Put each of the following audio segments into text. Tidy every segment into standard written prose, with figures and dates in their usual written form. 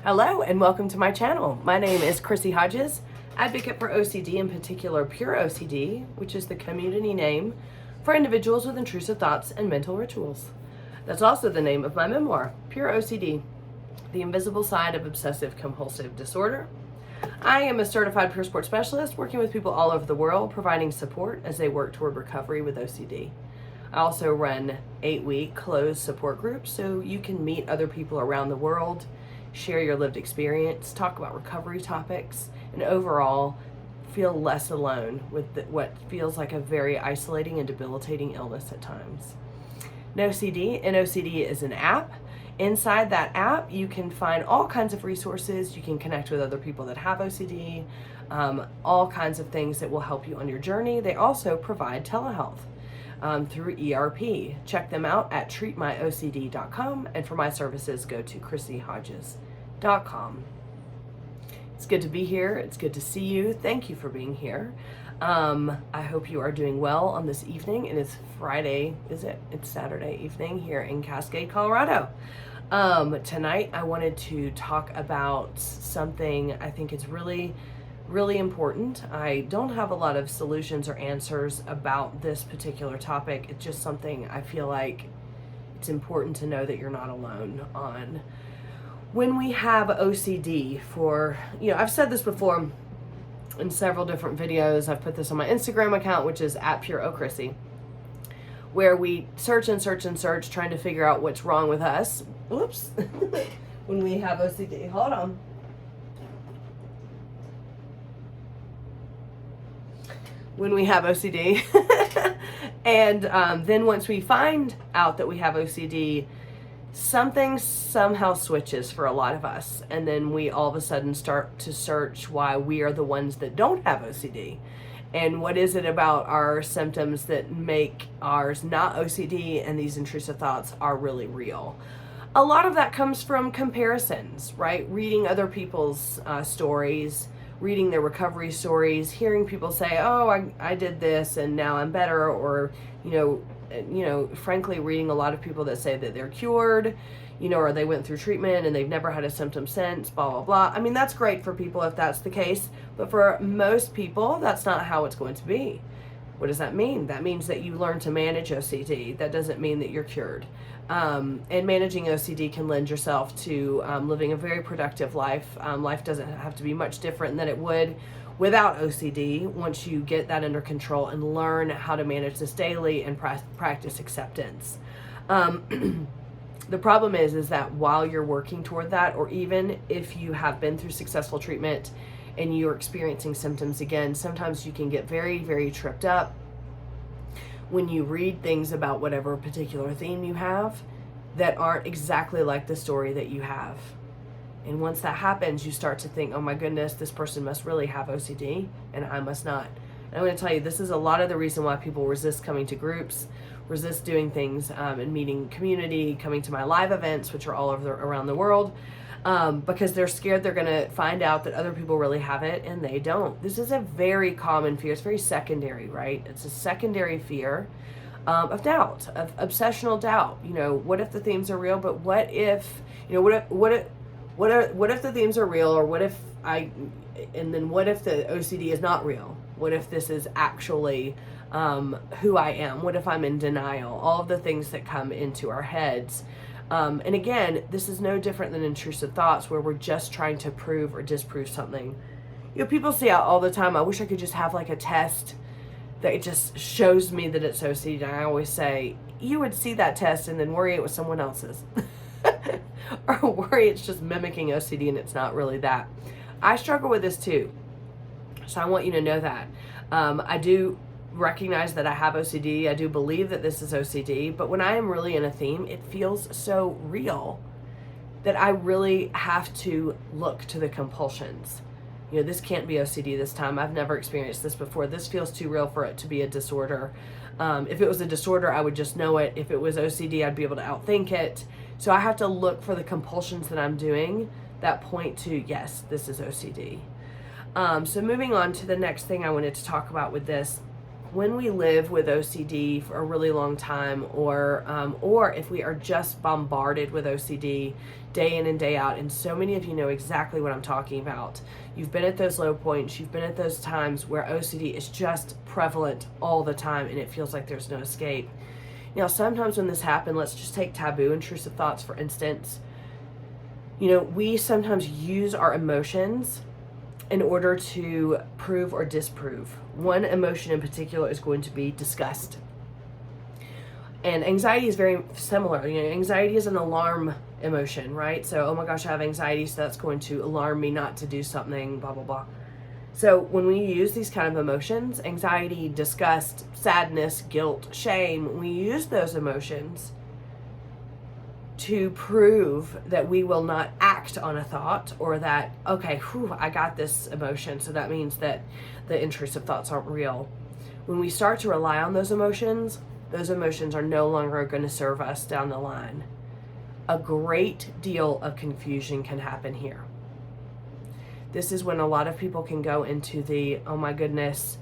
Hello and welcome to my channel. My name is Chrissy Hodges, advocate for OCD, in particular Pure OCD, which is the community name for individuals with intrusive thoughts and mental rituals. That's also the name of my memoir, Pure OCD, The Invisible Side of Obsessive Compulsive Disorder. I am a certified peer support specialist working with people all over the world, providing support as they work toward recovery with OCD. I also run 8-week closed support groups so you can meet other people around the world, share your lived experience, talk about recovery topics, and overall feel less alone with what feels like a very isolating and debilitating illness at times. NOCD is an app. Inside that app, you can find all kinds of resources. You can connect with other people that have OCD, all kinds of things that will help you on your journey. They also provide telehealth through ERP. Check them out at treatmyocd.com, and for my services, go to chrissyhodges.com. It's good to be here. It's good to see you. Thank you for being here. I hope you are doing well on this evening. It is Friday, is it? It's Saturday evening here in Cascade, Colorado. Tonight I wanted to talk about something I think is really important. I don't have a lot of solutions or answers about this particular topic. It's just something I feel like it's important to know that you're not alone on. When we have OCD I've said this before in several different videos. I've put this on my Instagram account, which is @pureocrissy, where we search and search and search trying to figure out what's wrong with us. Whoops. When we have OCD. Hold on. When we have OCD. And then once we find out that we have OCD, something somehow switches for a lot of us. And then we all of a sudden start to search why we are the ones that don't have OCD. And what is it about our symptoms that make ours not OCD and these intrusive thoughts are really real? A lot of that comes from comparisons, right? Reading other people's stories, reading their recovery stories, hearing people say, oh, I did this and now I'm better, or, frankly, reading a lot of people that say that they're cured, or they went through treatment and they've never had a symptom since, blah, blah, blah. I mean, that's great for people if that's the case, but for most people, that's not how it's going to be. What does that mean? That means that you learn to manage OCD. That doesn't mean that you're cured. And managing OCD can lend yourself to living a very productive life. Life doesn't have to be much different than it would without OCD once you get that under control and learn how to manage this daily and practice acceptance. The problem is that while you're working toward that, or even if you have been through successful treatment and you're experiencing symptoms again, sometimes you can get very, very tripped up when you read things about whatever particular theme you have that aren't exactly like the story that you have. And once that happens, you start to think, oh my goodness, this person must really have OCD and I must not. And I'm going to tell you, this is a lot of the reason why people resist coming to groups, resist doing things and meeting community, coming to my live events, which are all over around the world, because they're scared they're going to find out that other people really have it and they don't. This is a very common fear. It's very secondary, right? It's a secondary fear of doubt, of obsessional doubt. What if the themes are real? But what if, what if the themes are real, or what if what if the OCD is not real? What if this is actually who I am? What if I'm in denial? All of the things that come into our heads. And again, this is no different than intrusive thoughts, where we're just trying to prove or disprove something. People say all the time, I wish I could just have like a test that just shows me that it's OCD. And I always say, you would see that test and then worry it was someone else's. Or worry it's just mimicking OCD and it's not really that. I struggle with this too. So I want you to know that. I do recognize that I have OCD. I do believe that this is OCD, but when I am really in a theme, it feels so real that I really have to look to the compulsions. This can't be OCD this time. I've never experienced this before. This feels too real for it to be a disorder. If it was a disorder, I would just know it. If it was OCD, I'd be able to outthink it. So I have to look for the compulsions that I'm doing that point to, yes, this is OCD. So moving on to the next thing I wanted to talk about with this when we live with OCD for a really long time, or if we are just bombarded with OCD day in and day out, and so many of you know exactly what I'm talking about. You've been at those low points, you've been at those times where OCD is just prevalent all the time and it feels like there's no escape. Now, sometimes when this happens, let's just take taboo intrusive thoughts for instance. You know, we sometimes use our emotions in order to prove or disprove. One emotion in particular is going to be disgust. And anxiety is very similar. You know, anxiety is an alarm emotion, right? So, oh my gosh, I have anxiety, so that's going to alarm me not to do something, blah, blah, blah. So when we use these kind of emotions, anxiety, disgust, sadness, guilt, shame, we use those emotions to prove that we will not act on a thought, or that, okay, whew, I got this emotion, so that means that the intrusive thoughts aren't real. When we start to rely on those emotions are no longer going to serve us down the line. A great deal of confusion can happen here. This is when a lot of people can go into the, oh my goodness,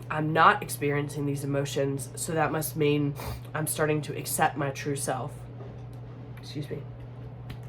I'm not experiencing these emotions, so that must mean I'm starting to accept my true self. Excuse me,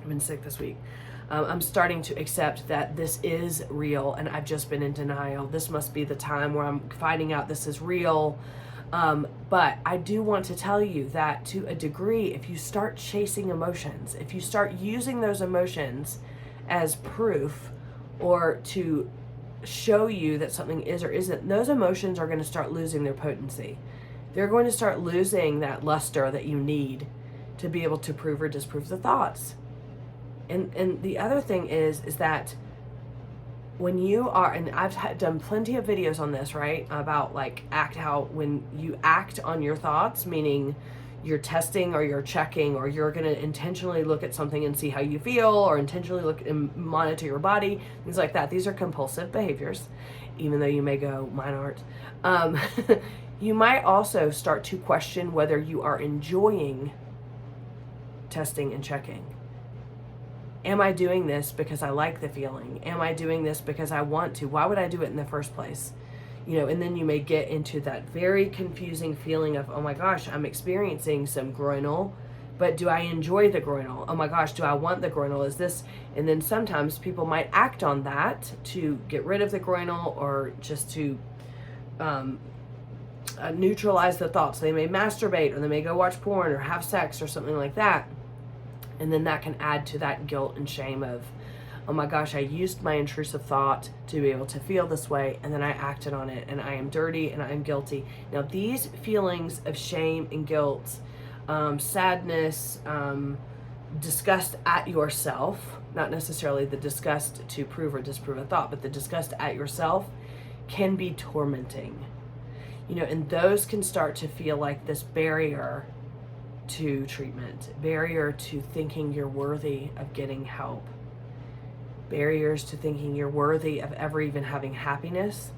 I've been sick this week. I'm starting to accept that this is real and I've just been in denial. This must be the time where I'm finding out this is real. But I do want to tell you that to a degree, if you start chasing emotions, if you start using those emotions as proof or to show you that something is or isn't, those emotions are going to start losing their potency. They're going to start losing that luster that you need to be able to prove or disprove the thoughts. And the other thing is that when you are, and I've done plenty of videos on this, right, about like when you act on your thoughts, meaning you're testing or you're checking, or you're going to intentionally look at something and see how you feel, or intentionally look and monitor your body, things like that. These are compulsive behaviors, even though you may go, mine aren't. You might also start to question whether you are enjoying testing and checking. Am I doing this because I like the feeling? Am I doing this because I want to? Why would I do it in the first place? You know, and then you may get into that very confusing feeling of, oh my gosh, I'm experiencing some groinal, but do I enjoy the groinal? Oh my gosh, do I want the groinal? Is this? And then sometimes people might act on that to get rid of the groinal, or just to neutralize the thoughts. They may masturbate, or they may go watch porn or have sex or something like that. And then that can add to that guilt and shame of, oh my gosh, I used my intrusive thought to be able to feel this way, and then I acted on it, and I am dirty and I am guilty. Now, these feelings of shame and guilt, sadness, disgust at yourself, not necessarily the disgust to prove or disprove a thought, but the disgust at yourself can be tormenting. You know, and those can start to feel like this barrier to treatment, barrier to thinking you're worthy of getting help, barriers to thinking you're worthy of ever even having happiness,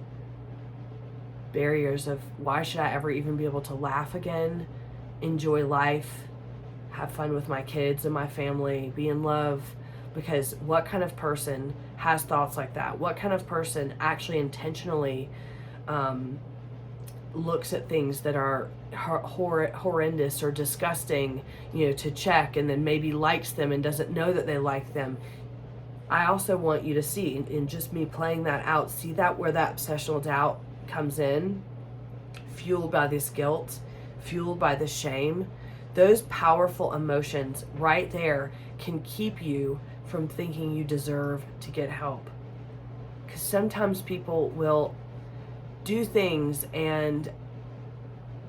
barriers of why should I ever even be able to laugh again, enjoy life, have fun with my kids and my family, be in love. Because what kind of person has thoughts like that? What kind of person actually intentionally looks at things that are horrendous or disgusting, you know, to check, and then maybe likes them and doesn't know that they like them? I also want you to see, in just me playing that out, see that where that obsessional doubt comes in, fueled by this guilt, fueled by the shame. Those powerful emotions right there can keep you from thinking you deserve to get help. Because sometimes people will do things and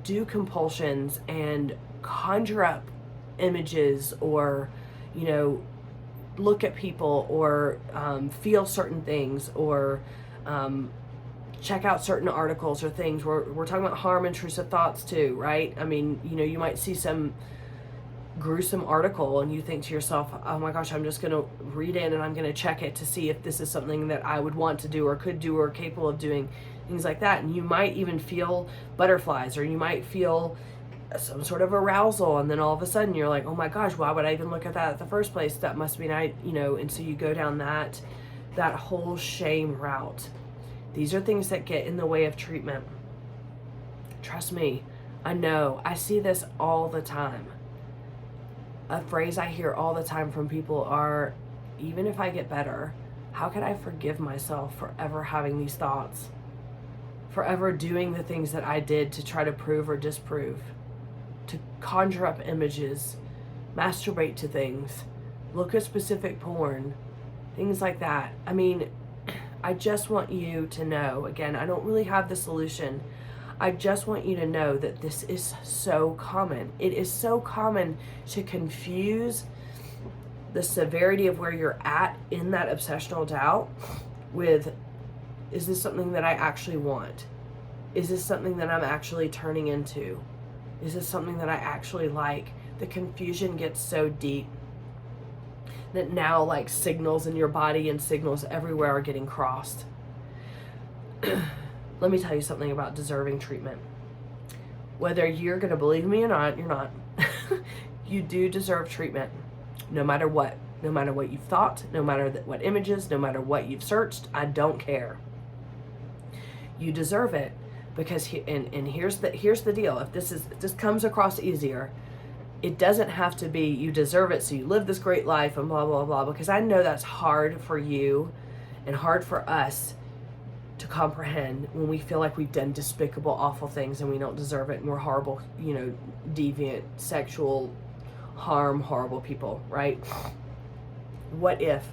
do compulsions and conjure up images, or, you know, look at people, or feel certain things, or check out certain articles or things. We're talking about harm intrusive thoughts too, right? I mean, you know, you might see some gruesome article and you think to yourself, oh my gosh, I'm just going to read it and I'm going to check it to see if this is something that I would want to do or could do or capable of doing, things like that. And you might even feel butterflies, or you might feel some sort of arousal, and then all of a sudden you're like, oh my gosh, why would I even look at that at the first place? That must mean you know, and so you go down that whole shame route. These are things that get in the way of treatment. Trust me, I know. I see this all the time. A phrase I hear all the time from people are, even if I get better, how could I forgive myself for ever having these thoughts? Forever doing the things that I did to try to prove or disprove, to conjure up images, masturbate to things, look at specific porn, things like that. I mean, I just want you to know, again, I don't really have the solution. I just want you to know that this is so common. It is so common to confuse the severity of where you're at in that obsessional doubt with, is this something that I actually want? Is this something that I'm actually turning into? Is this something that I actually like? The confusion gets so deep that now like signals in your body and signals everywhere are getting crossed. Let me tell you something about deserving treatment. Whether you're going to believe me or not, you're not. You do deserve treatment, no matter what. No matter what you've thought, no matter what images, no matter what you've searched, I don't care. You deserve it because and here's the deal. If this comes across easier, it doesn't have to be you deserve it so you live this great life and blah blah blah, because I know that's hard for you and hard for us to comprehend when we feel like we've done despicable, awful things and we don't deserve it and we're horrible, deviant, sexual, horrible people, right? What if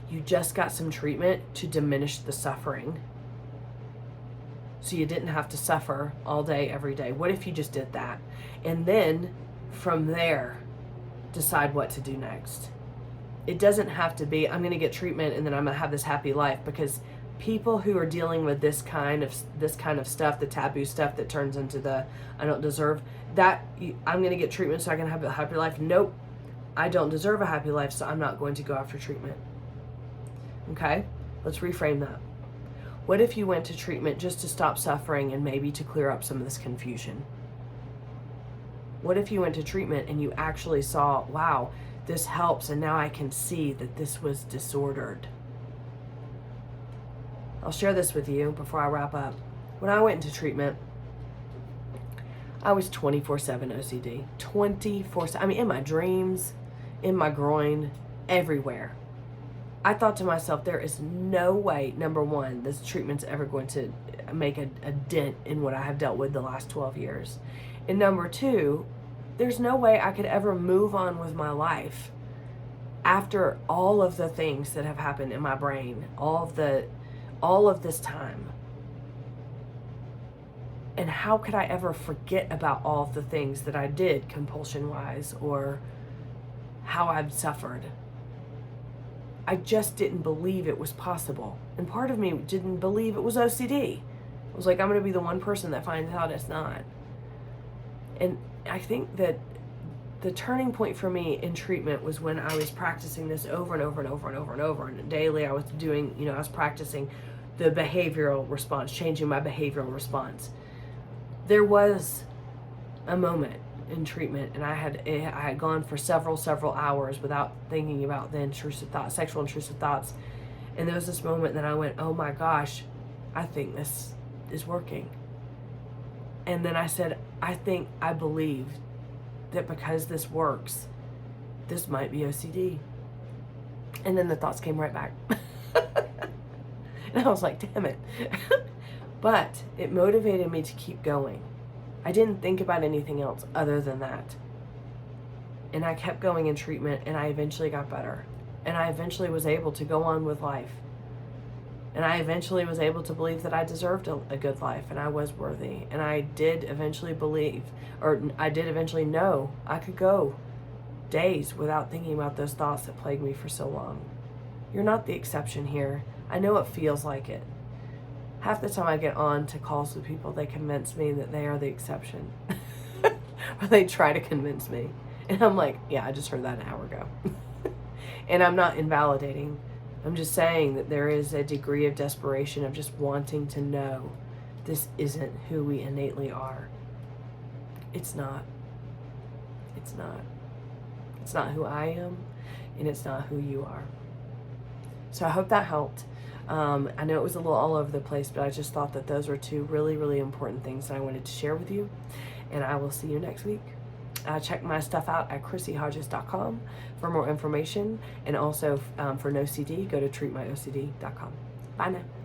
you just got some treatment to diminish the suffering so you didn't have to suffer all day, every day? What if you just did that? And then from there, decide what to do next. It doesn't have to be, I'm going to get treatment and then I'm going to have this happy life, because people who are dealing with this kind of stuff, the taboo stuff that turns into the I don't deserve that, I'm going to get treatment so I can have a happy life. Nope. I don't deserve a happy life, so I'm not going to go after treatment. Okay? Let's reframe that. What if you went to treatment just to stop suffering and maybe to clear up some of this confusion? What if you went to treatment and you actually saw, wow, this helps, and now I can see that this was disordered? I'll share this with you before I wrap up. When I went into treatment, I was 24/7 OCD. 24/7. I mean, in my dreams, in my groin, everywhere. I thought to myself, there is no way, number one, this treatment's ever going to make a dent in what I have dealt with the last 12 years. And number two, there's no way I could ever move on with my life after all of the things that have happened in my brain, all of this time. And how could I ever forget about all of the things that I did compulsion-wise, or how I've suffered? I just didn't believe it was possible. And part of me didn't believe it was OCD. I was like, I'm going to be the one person that finds out it's not. And I think that the turning point for me in treatment was when I was practicing this over and over and over and over and over. And daily I was doing, I was practicing the behavioral response, changing my behavioral response. There was a moment in treatment, and I had gone for several hours without thinking about the intrusive thoughts, sexual intrusive thoughts. And there was this moment that I went, oh my gosh, I think this is working. And then I said, I believe that because this works, this might be OCD. And then the thoughts came right back. And I was like, damn it. But it motivated me to keep going. I didn't think about anything else other than that. And I kept going in treatment, and I eventually got better. And I eventually was able to go on with life. And I eventually was able to believe that I deserved a good life and I was worthy. And I did eventually believe, or I did eventually know I could go days without thinking about those thoughts that plagued me for so long. You're not the exception here. I know it feels like it. Half the time I get on to calls with people, they convince me that they are the exception. Or they try to convince me. And I'm like, yeah, I just heard that an hour ago. And I'm not invalidating. I'm just saying that there is a degree of desperation of just wanting to know this isn't who we innately are. It's not. It's not. It's not who I am, and it's not who you are. So I hope that helped. I know it was a little all over the place, but I just thought that those were two really, really important things that I wanted to share with you. And I will see you next week. Check my stuff out at chrissyhodges.com for more information. And also for NoCD, go to treatmyocd.com. Bye now.